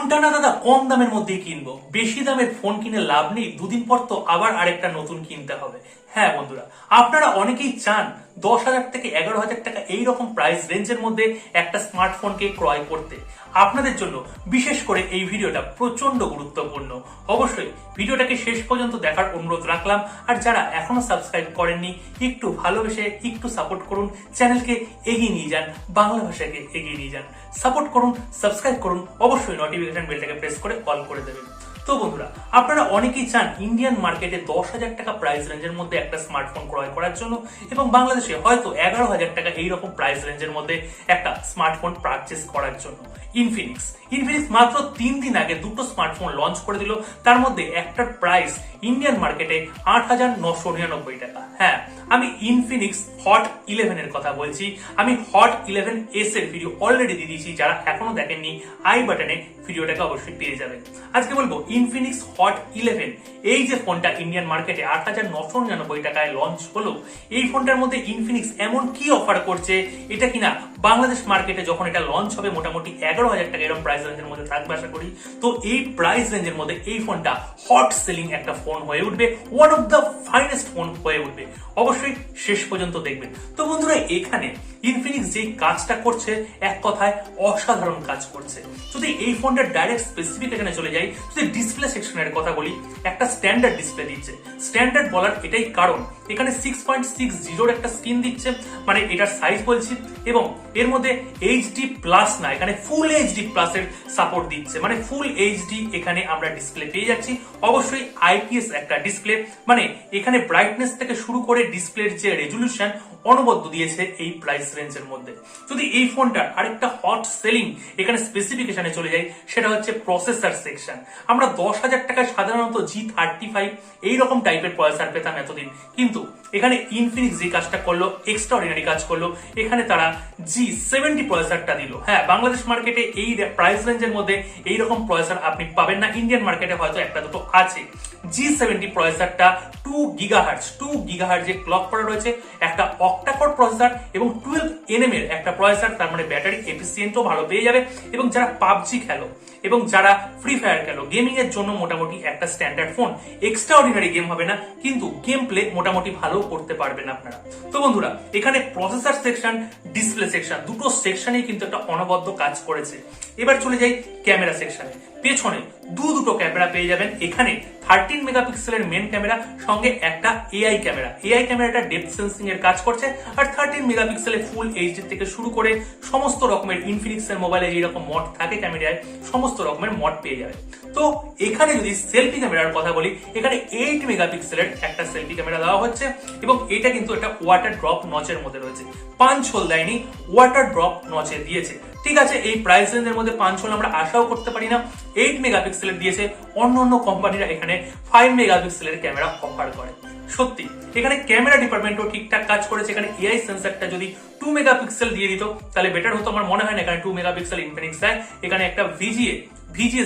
ফোনটা না দাদা কম দামের মধ্যেই কিনবো, বেশি দামের ফোন কিনে লাভ নেই, দুদিন পর তো আবার আরেকটা নতুন কিনতে হবে। হ্যাঁ বন্ধুরা, আপনারা অনেকেই চান 10,000 থেকে 11,000 টাকা এইরকম প্রাইস রেঞ্জের মধ্যে একটা স্মার্টফোনকে ক্রয় করতে। আপনাদের জন্য বিশেষ করে এই ভিডিওটা প্রচন্ড গুরুত্বপূর্ণ। অবশ্যই ভিডিওটাকে শেষ পর্যন্ত দেখার অনুরোধ রাখলাম। আর যারা এখনো সাবস্ক্রাইব করেননি, একটু ভালোবেসে একটু সাপোর্ট করুন, চ্যানেলকে এগিয়ে নিয়ে যান, বাংলা ভাষাকে এগিয়ে নিয়ে যান। সাপোর্ট করুন, সাবস্ক্রাইব করুন, অবশ্যই নোটিফিকেশন বেলটাকে প্রেস করে অল করে দেবেন। তো বন্ধুরা, আপনারা অনেকেই চান ইন্ডিয়ান মার্কেটে 10,000 টাকা প্রাইস রেঞ্জের মধ্যে একটা স্মার্টফোন ক্রয় করার জন্য, এবং বাংলাদেশে হয়তো 11,000 টাকা এইরকম প্রাইস রেঞ্জের মধ্যে একটা স্মার্টফোন পারচেস করার জন্য। ইনফিনিক্স মাত্র 3 দিন আগে দুটো স্মার্টফোন লঞ্চ করে দিল। তার মধ্যে একটার প্রাইস ইন্ডিয়ান মার্কেটে 8,999 টাকা। হ্যাঁ, আমি ইনফিনিক্স হট 11 এর কথা বলছি। আমি হট 11S এর ভিডিও অলরেডি দিয়ে দিয়েছি, যারা এখনো দেখেননি আই বাটনে ভিডিওটাকে অবশ্যই পেয়ে যাবেন। আজকে বলবো ইনফিনিক্স হট 11, এই যে ফোনটা ইন্ডিয়ান মার্কেটে 8,999 টাকায় লঞ্চ হলো, এই ফোনটার মধ্যে ইনফিনিক্স এমন কি অফার করছে, এটা কিনা বাংলাদেশ মার্কেটে যখন এটা লঞ্চ হবে মোটামুটি 11,000 টাকা এরকম প্রাইস রেঞ্জের মধ্যে থাকবে আশা করি। তো এই প্রাইস রেঞ্জের মধ্যে এই ফোনটা হট সেলিং একটা ফোন হয়ে উঠবে, one of the finest phone হয়ে উঠবে। অবশ্যই শেষ পর্যন্ত দেখবেন। তো বন্ধুরা, এখানে ইনফিনিক্স যে কাজটা করছে, এক কথায় অসাধারণ কাজ করছে। যদি এই ফোনটার ডাইরেক্ট স্পেসিফিকেশনে চলে যাই, যদি ডিসপ্লে সেকশনের কথা বলি, একটা স্ট্যান্ডার্ড ডিসপ্লে দিচ্ছে। স্ট্যান্ডার্ড বলার এটাই কারণ এখানে 6.60 একটা স্ক্রিন দিচ্ছে, মানে এটার সাইজ বলছি, এবং এর মধ্যে এইচডি প্লাস না, এখানে ফুল এইচডি প্লাস এর সাপোর্ট দিচ্ছে, মানে ফুল এইচডি এখানে আমরা ডিসপ্লে পেয়ে যাচ্ছি। অবশ্যই আইপিএস একটা ডিসপ্লে, মানে এখানে ব্রাইটনেস থেকে শুরু করে ডিসপ্লের যে রেজলিউশন অনবদ্য দিয়েছে এই প্রাইস রেঞ্জের মধ্যে। যদি এই ফোনটার আরেকটা হট সেলিং এখানে স্পেসিফিকেশনে চলে যাই, সেটা হচ্ছে প্রসেসর সেকশন। আমরা 10,000 টাকায় সাধারণত G35 এইরকম টাইপের প্রসেসর পেতাম এতদিন, কিন্তু এখানে ইনফিনিক্স যে কাজটা করলো, এক্সট্রাঅর্ডিনারি কাজ করলো। এখানে তারা G70 প্রসেসরটা দিল। হ্যাঁ, বাংলাদেশ মার্কেটে এই প্রাইস রেঞ্জের মধ্যে এইরকম প্রসেসর আপনি পাবেন না, ইন্ডিয়ান মার্কেটে হয়তো একটা দুটো আছে। G70 প্রসেসরটা 2 গিগাহার্জ যে ক্লক করা রয়েছে, একটা অক্টাকোর প্রসেসর এবং 12nm এর একটা প্রসেসর, তার মানে ব্যাটারি এফিসিয়েন্টও ভালো পেয়ে যাবে। এবং যারা পাবজি খেলো এবং যারা ফ্রি ফায়ার খেলো, গেমিং এর জন্য মোটামুটি একটা স্ট্যান্ডার্ড ফোন। এক্সট্রাঅর্ডিনারি গেম হবে না, কিন্তু গেম প্লে মোটামুটি ভালো করতে পারবেন আপনারা। তো বন্ধুরা, এখানে প্রসেসর সেকশন, ডিসপ্লে সেকশন, দুটো সেকশনেই কিন্তু একটা অনবদ্য কাজ করেছে। এবার চলে যাই ক্যামেরা সেকশনে। পেছনে দুটো ক্যামেরা পেয়ে যাবেন। এখানে 13 মেগাপিক্সেলের মেন ক্যামেরা, সঙ্গে একটা এআই ক্যামেরা। এআই ক্যামেরাটা ডেপথ সেন্সিং এর কাজ করছে। আর 13 মেগাপিক্সেলের ফুল এইচডি থেকে শুরু করে সমস্ত রকমের ইনফিনিক্স এর মোবাইলে যেরকম মড থাকে ক্যামেরায়, সমস্ত রকমের মড পেয়ে যাবে। তো এখানে যদি সেলফি ক্যামেরার কথা বলি, এখানে 8 মেগাপিক্সেলের একটা সেলফি ক্যামেরা দেওয়া হচ্ছে, এবং এটা কিন্তু একটা ওয়াটার ড্রপ নচের মধ্যে রয়েছে। পাঞ্চ হোল দেয়নি, ওয়াটার ড্রপ নচে দিয়েছে। ঠিক আছে, এই প্রাইস রেঞ্জের মধ্যে পাঞ্চ হোল আমরা আশাও করতে পারি না। 8 মেগাপিক্সেলের দিয়েছে, অন্য কোম্পানিরা এখানে 5 মেগাপিক্সেলের ক্যামেরা অফার করে। সত্যি এখানে ক্যামেরা ডিপার্টমেন্টও ঠিকঠাক কাজ করেছে। এখানে এআই সেন্সরটা যদি 2 মেগাপিক্সেল দিয়ে দিত তাহলে বেটার হতো। আমার মনে হয় না এখানে 2 মেগাপিক্সেল ইনফিনিক্স দেয়, এখানে একটা ভিজিএ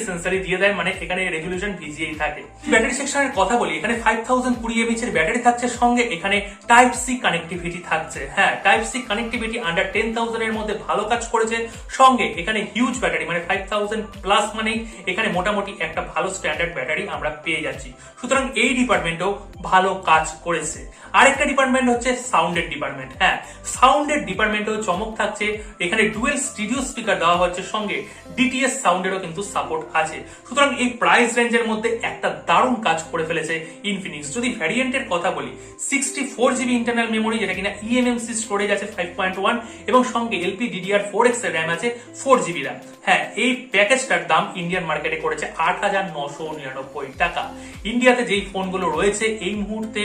সেন্সরই দিয়ে দেয়, মানে এখানে রেজলিউশন ভিজিএই থাকে। ব্যাটারি সেকশনের কথা বলি, এখানে 5020 এর ব্যাটারি থাকছে, সঙ্গে এখানে টাইপ সি কানেক্টিভিটি থাকছে। হ্যাঁ, টাইপ সি কানেক্টিভিটি আন্ডার 10,000 এর মধ্যে ভালো কাজ করেছে। সঙ্গে এখানে হিউজ ব্যাটারি, মানে 5000 প্লাস, মানে এখানে মোটামুটি একটা ভালো স্ট্যান্ডার্ড ব্যাটারি আমরা পেয়ে যাচ্ছি। সুতরাং এই ডিপার্টমেন্টও ভালো কাজ করেছে। আরেকটা ডিপার্টমেন্ট হচ্ছে সাউন্ডের ডিপার্টমেন্ট। হ্যাঁ, সাউন্ডের ডিপার্টমেন্টেও চমক থাকছে। এখানে ডুয়েল স্টিরিও স্পিকার দেওয়া হচ্ছে, সঙ্গে ডিটিএস সাউন্ডেরও কিন্তু সাপোর্ট আছে। সুতরাং এই প্রাইস রেঞ্জের মধ্যে একটা দারুণ কাজ করে ফেলেছে ইনফিনিক্স। যদি ভ্যারিয়েন্টের কথা বলি, 64GB ইন্টারনাল মেমোরি, যেটা কিনা eMMC স্টোরেজ আছে 5.1, এবং সঙ্গে LPDDR4X এর র্যাম আছে 4GB র্যাম। হ্যাঁ, এই প্যাকেজটার দাম ইন্ডিয়ান মার্কেটে করেছে 8,999 টাকা। ইন্ডিয়াতে যেই ফোনগুলো রয়েছে এই মুহূর্তে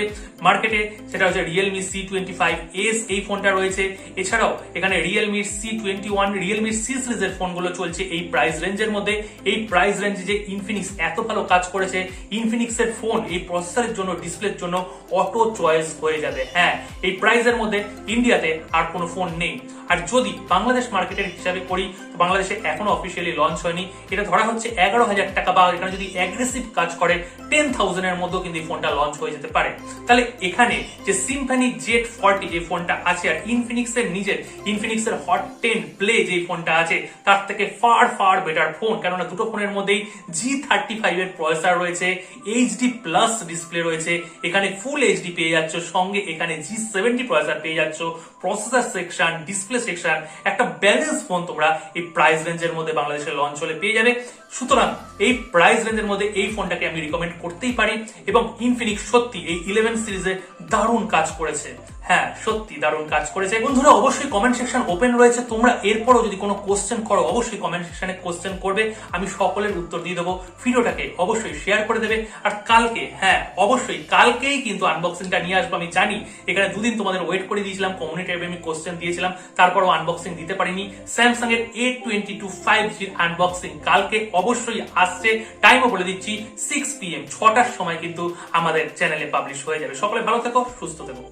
মার্কেটে, সেটা হচ্ছে রিয়েলমি C25s, এই ফোনটা রয়েছে। এছাড়াও এখানে রিয়েলমি C21, রিয়েলমি C সিরিজের ফোনগুলো চলছে এই প্রাইস রেঞ্জের মধ্যে। এই প্রাইস রেঞ্জে যে ইনফিনিক্স এত ভালো কাজ করেছে, ইনফিনিক্স এর ফোন এই প্রসেসরের জন্য, ডিসপ্লের জন্য অটো চয়েস হয়ে যাবে। হ্যাঁ, এই প্রাইসের মধ্যে ইন্ডিয়াতে আর কোনো ফোন নেই। আর যদি বাংলাদেশ মার্কেটের হিসাবে করি তো বাংলাদেশে এখনো অফিসিয়ালি লঞ্চ হয়নি, এটা ধরা হচ্ছে 11,000 টাকা, বা এখানে যদি অ্যাগ্রেসিভ কাজ করে 10,000 এর মধ্যেও কিন্তু এই ফোনটা লঞ্চ হয়ে যেতে পারে। তাহলে এখানে যে সিম্ফনি জেড 40 যে ফোনটা আছে আর ইনফিনিক্সের নিজের ইনফিনিক্সের হট 10 প্লে যে ফোনটা আছে তার থেকে ফার ফার বেটার ফোন, কেননা দুটো ফোনের মধ্যেই G35 এর প্রসেসর রয়েছে, এইচডি প্লাস ডিসপ্লে রয়েছে, এখানে ফুল এইচডি পেয়ে যাচ্ছ, সঙ্গে এখানে G70 প্রসেসর পেয়ে যাচ্ছ, প্রসেসর সেকশন, ডিসপ্লে সেকশন, একটা ব্যালেন্স ফোন তোমরা এই প্রাইস রেঞ্জের মধ্যে বাংলাদেশে লঞ্চ হলে পেয়ে যাবে। সুতরাং এই প্রাইস রেঞ্জের মধ্যে এই ফোনটাকে আমি রিকমেন্ড করতেই পারি। এবং ইনফিনিক্স সত্যি এই 11 সিরিজে দারুণ কাজ করেছে, হ্যাঁ সত্যি দারুণ কাজ করেছে। বন্ধুরা অবশ্যই কমেন্ট সেকশন ওপেন রয়েছে, তোমরা এরপরও যদি কোনো কোশ্চেন করো অবশ্যই কমেন্ট সেকশনে কোশ্চেন করবে, আমি সকলের উত্তর দিয়ে দেবো। ভিডিওটাকে অবশ্যই শেয়ার করে দেবে। আর কালকে, হ্যাঁ অবশ্যই কালকেই কিন্তু আনবক্সিংটা নিয়ে আসবো। আমি জানি এখানে দুদিন তোমাদের ওয়েট করে দিয়েছিলাম, কমিউনিটি ট্যাবে আমি কোশ্চেন দিয়েছিলাম, তারপরও আনবক্সিং দিতে পারিনি। স্যামসাং এর A22 5G আনবক্সিং কালকে অবশ্যই আসছে, টাইমও বলে দিচ্ছি 6 PM 6টার সময় কিন্তু আমাদের চ্যানেলে পাবলিশ হয়ে যাবে। সকলে ভালো থেকো, সুস্থ থেকো।